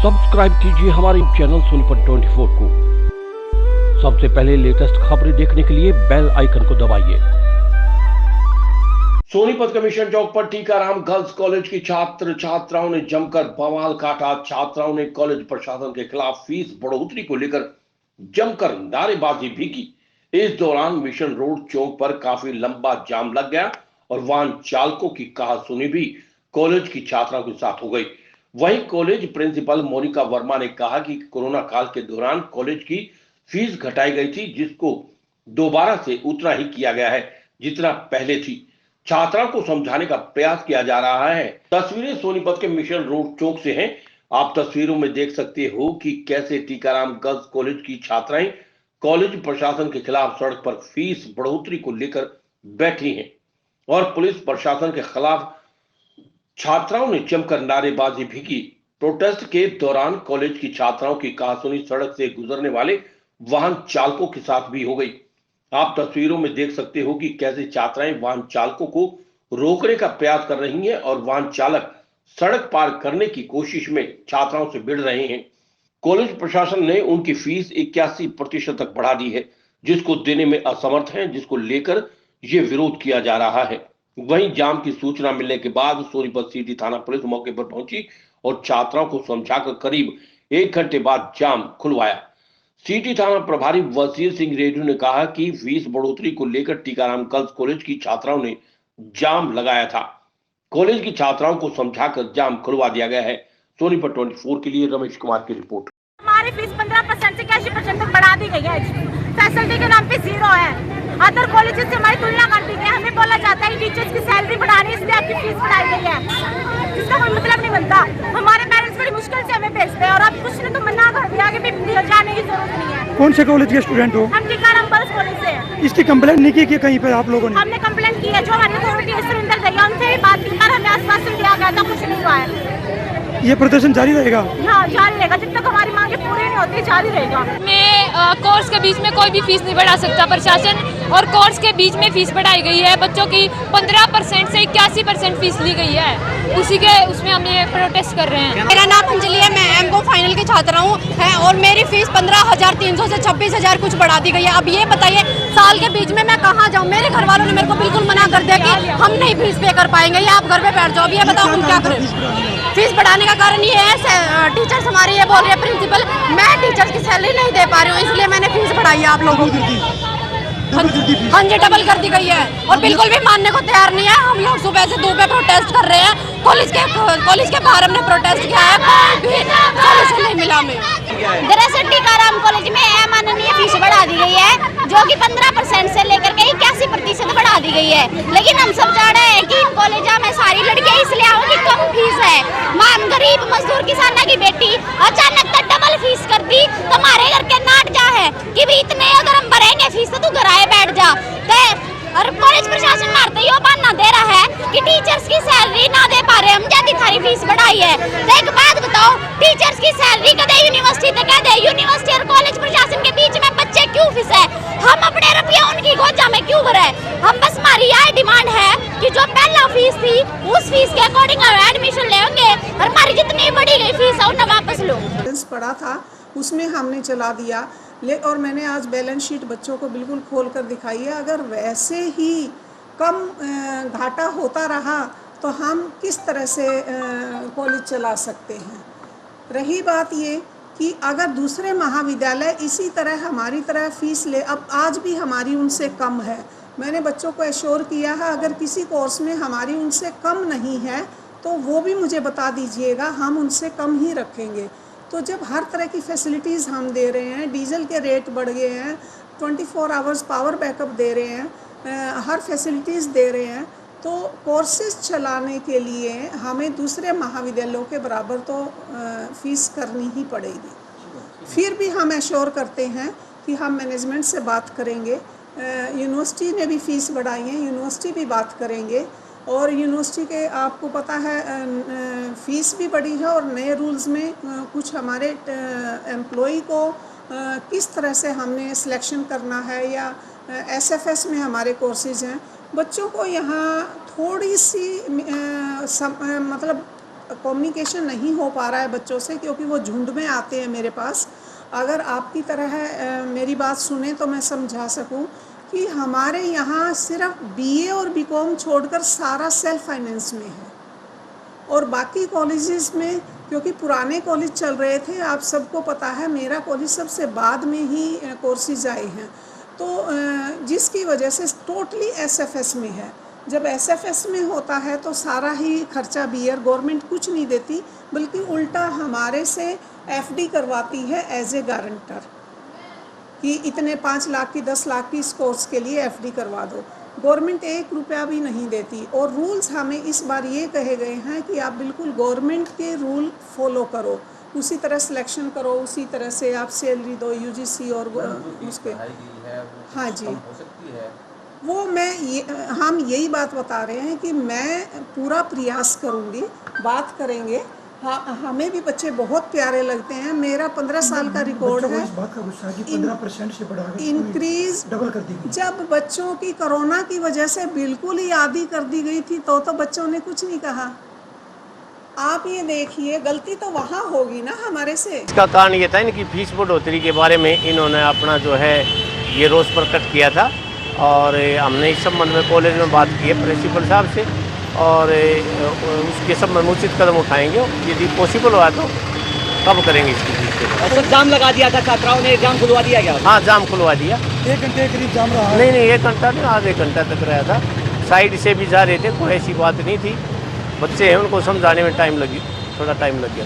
Subscribe कीजिए हमारे channel Sonipat 24 को। सबसे पहले लेटेस्ट खबरें देखने के लिए बेल आइकन को दबाइए। सोनीपत कमीशन चौक पर टीकाराम गर्ल्स कॉलेज की छात्र छात्राओं ने जमकर बवाल काटा। छात्राओं ने कॉलेज प्रशासन के खिलाफ फीस बढ़ोतरी को लेकर जमकर नारेबाजी भी की। इस दौरान मिशन रोड चौक पर काफी लंबा जाम लग गया और वाहन चालकों की कहासुनी भी कॉलेज की छात्राओं के साथ हो गई। वहीं कॉलेज प्रिंसिपल मोनिका वर्मा ने कहा कि कोरोना काल के दौरान कॉलेज की फीस घटाई गई थी, जिसको दोबारा से उतना ही किया गया है जितना पहले थी। छात्राओं को समझाने का प्रयास किया जा रहा है। तस्वीरें सोनीपत के मिशन रोड चौक से हैं। आप तस्वीरों में देख सकते हो कि कैसे टीकाराम गर्ल्स कॉलेज की छात्राएं कॉलेज प्रशासन के खिलाफ सड़क पर फीस बढ़ोतरी को लेकर बैठी हैं और पुलिस प्रशासन के खिलाफ छात्राओं ने जमकर नारेबाजी भी की। प्रोटेस्ट के दौरान कॉलेज की छात्राओं की कहासुनी सड़क से गुजरने वाले वाहन चालकों के साथ भी हो गई। आप तस्वीरों में देख सकते हो कि कैसे छात्राएं वाहन चालकों को रोकने का प्रयास कर रही हैं और वाहन चालक सड़क पार करने की कोशिश में छात्राओं से भिड़ रहे हैं। कॉलेज प्रशासन ने उनकी फीस 81% तक बढ़ा दी है, जिसको देने में असमर्थ है, जिसको लेकर ये विरोध किया जा रहा है। वहीं जाम की सूचना मिलने के बाद सोनीपत सिटी थाना पुलिस मौके पर पहुंची और छात्राओं को समझाकर करीब 1 घंटे बाद जाम खुलवाया। सिटी थाना प्रभारी वसीर सिंह रेड्डी ने कहा कि फीस बढ़ोतरी को लेकर टीकाराम गर्ल्स कॉलेज की छात्राओं ने जाम लगाया था। कॉलेज की छात्राओं को समझाकर जाम खुलवा दिया गया है। सोनीपत 24 के लिए रमेश कुमार की रिपोर्ट। हमारी फीस 15% से 81% तक बढ़ा दी गई है। फैसिलिटी के नाम पे 0 है। अदर कॉलेजेस से हमारी तुलना कर दी गई। हमें बोला जाता है टीचर्स की सैलरी बढ़ानी, इसलिए आपकी फीस बढ़ाई गई है, जिसका कोई मतलब नहीं बनता। हमारे पेरेंट्स बड़ी मुश्किल से हमें भेजते हैं और अब कुछ ने तो मना कर दिया कि जाने की जरूरत नहीं है। कौन से कॉलेज के स्टूडेंट हो? हम टीकाराम गर्ल्स कॉलेज से हैं। इसकी कंप्लेंट नहीं की कहीं पे आप लोगों ने? हमने कंप्लेंट की है, जो हमारी अथॉरिटी है सुरेंद्र भैया, उनसे भी बात की पर हमें आश्वासन दिया गया था, कुछ नहीं हुआ है। ये प्रदर्शन जारी रहेगा? हाँ, जारी रहेगा जब तक हमारी मांगे पूरी नहीं होती, जारी रहेगा। कोर्स के बीच में कोई भी फीस नहीं बढ़ा सकता प्रशासन, और कोर्स के बीच में फीस बढ़ाई गई है। बच्चों की 15% से 81% फीस ली गई है, उसी के उसमें हम ये प्रोटेस्ट कर रहे हैं। मेरा नाम अंजलि है, मैं एमकॉम फाइनल की छात्रा हूँ और मेरी फीस 15,300 से 26,000 कुछ बढ़ा दी गई है। अब ये बताइए साल के बीच में मैं कहाँ जाऊँ? मेरे घर वालों ने मेरे को बिल्कुल मना कर दिया कि हम नहीं फीस पे कर पाएंगे, या आप घर पे बैठ जाओ। अब ये बताओ हम क्या करें? फीस बढ़ाने का कारण ये है, टीचर्स हमारे ये बोल रहे हैं प्रिंसिपल, मैं टीचर्स की सैलरी नहीं दे पा रही हूँ, इसलिए मैंने फीस बढ़ाई है आप लोगों की। हाँ जी, डबल कर दी गई है और बिल्कुल भी मानने को तैयार नहीं है। हम लोग सुबह से धूप पे प्रोटेस्ट कर रहे हैं। कॉलेज के बाहर हमने प्रोटेस्ट किया है, कोई भी सॉल्यूशन नहीं मिला हमें। दरअसल टीकाराम कॉलेज में अमाननीय फीस बढ़ा दी गई है, जो कि 15% से लेकर के 81% बढ़ा दी गई है। लेकिन हम सब जान रहे हैं कि इन कॉलेजों में सारी लड़कियां इसलिए आओ कि कम फीस है। हम गरीब मजदूर किसाना की बेटी अचानक तक डबल फीस कर दी, तो हमारे घर के नाट जा है कि भी इतने अगर हम भरेंगे फीस तो तू घर आए बैठ जा। और कॉलेज प्रशासन मारते ही बहाना दे रहा है कि टीचर्स की सैलरी ना दे पा रहे हम, जाती थारी फीस बढ़ाई है। तो एक बात बताओ, टीचर्स की सैलरी कदे यूनिवर्सिटी तक कह दे, यूनिवर्सिटी और कॉलेज प्रशासन के बीच में बच्चे क्यों फंसे? हम अपने रुपया उनकी गोजा में क्यों भरे? हम बस हमारी यह डिमांड है कि जो पहला फीस थी उस फीस के अकॉर्डिंग एडमिशन लेंगे और हमारी जितनी बढ़ी गई फीस है उन्हें वापस लो। पड़ा था उसमें हमने चला दिया और मैंने आज बैलेंस शीट बच्चों को बिल्कुल खोल कर दिखाई है। अगर वैसे ही कम घाटा होता रहा तो हम किस तरह से कॉलेज चला सकते हैं। रही बात ये कि अगर दूसरे महाविद्यालय इसी तरह हमारी तरह फीस ले, अब आज भी हमारी उनसे कम है। मैंने बच्चों को एश्योर किया है अगर किसी कोर्स में हमारी उनसे कम नहीं है तो वो भी मुझे बता दीजिएगा, हम उनसे कम ही रखेंगे। तो जब हर तरह की फैसिलिटीज़ हम दे रहे हैं, डीजल के रेट बढ़ गए हैं, 24 आवर्स पावर बैकअप दे रहे हैं, हर फैसिलिटीज़ दे रहे हैं, तो कोर्सेज चलाने के लिए हमें दूसरे महाविद्यालयों के बराबर तो फीस करनी ही पड़ेगी। फिर भी हम एश्योर करते हैं कि हम मैनेजमेंट से बात करेंगे। यूनिवर्सिटी ने भी फ़ीस बढ़ाई है, यूनिवर्सिटी भी बात करेंगे। और यूनिवर्सिटी के आपको पता है फ़ीस भी बढ़ी है और नए रूल्स में कुछ हमारे एम्प्लॉई को किस तरह से हमने सिलेक्शन करना है, या एसएफएस में हमारे कोर्सेज हैं। बच्चों को यहाँ थोड़ी सी मतलब कम्युनिकेशन नहीं हो पा रहा है बच्चों से, क्योंकि वो झुंड में आते हैं मेरे पास। अगर आपकी तरह मेरी बात सुने तो मैं समझा सकूं कि हमारे यहाँ सिर्फ बीए और बीकॉम छोड़कर सारा सेल्फ फाइनेंस में है, और बाकी कॉलेजेस में, क्योंकि पुराने कॉलेज चल रहे थे, आप सबको पता है मेरा कॉलेज सबसे बाद में ही कोर्सेज आए हैं, तो जिसकी वजह से टोटली एसएफएस में है। जब एसएफएस में होता है तो सारा ही खर्चा बीयर गवर्नमेंट कुछ नहीं देती, बल्कि उल्टा हमारे से एफडी करवाती है एज ए गारंटर कि इतने 5 लाख की 10 लाख की इस कोर्स के लिए एफडी करवा दो। गवर्नमेंट 1 रुपया भी नहीं देती, और रूल्स हमें इस बार ये कहे गए हैं कि आप बिल्कुल गवर्नमेंट के रूल फॉलो करो, उसी तरह सिलेक्शन करो, उसी तरह से आप सैलरी दो यूजीसी और उसके। हाँ जी, वो हम यही बात बता रहे हैं कि मैं पूरा प्रयास करूँगी, बात करेंगे। हाँ, हमें भी बच्चे बहुत प्यारे लगते हैं। मेरा 15 साल का रिकॉर्ड है। इस बात का गुस्सा है कि 15% से बढ़ाकर इंक्रीज डबल कर दी गई। जब बच्चों की कोरोना की वजह से बिल्कुल ही आधी कर दी गई थी तो बच्चों ने कुछ नहीं कहा। आप ये देखिए, गलती तो वहाँ होगी ना हमारे से। इसका कारण ये था इनकी फीस बढ़ोतरी के बारे में इन्होंने अपना जो है ये रोष प्रकट किया था, और हमने इस संबंध में कॉलेज में बात की है प्रिंसिपल साहब से, और उसके संबंध में उचित कदम उठाएंगे। यदि पॉसिबल हुआ तो कब करेंगे इसकी फीस पे। सर जाम लगा दिया था, छात्राओं ने जाम खुलवा दिया क्या? हाँ, जाम खुलवा दिया। 1 घंटे के करीब जाम रहा। नहीं, 1 घंटा नहीं, आधे घंटा तक रहा था। साइड से भी जा रहे थे, कोई ऐसी बात नहीं थी। बच्चे हैं, उनको समझाने में थोड़ा टाइम लग गया।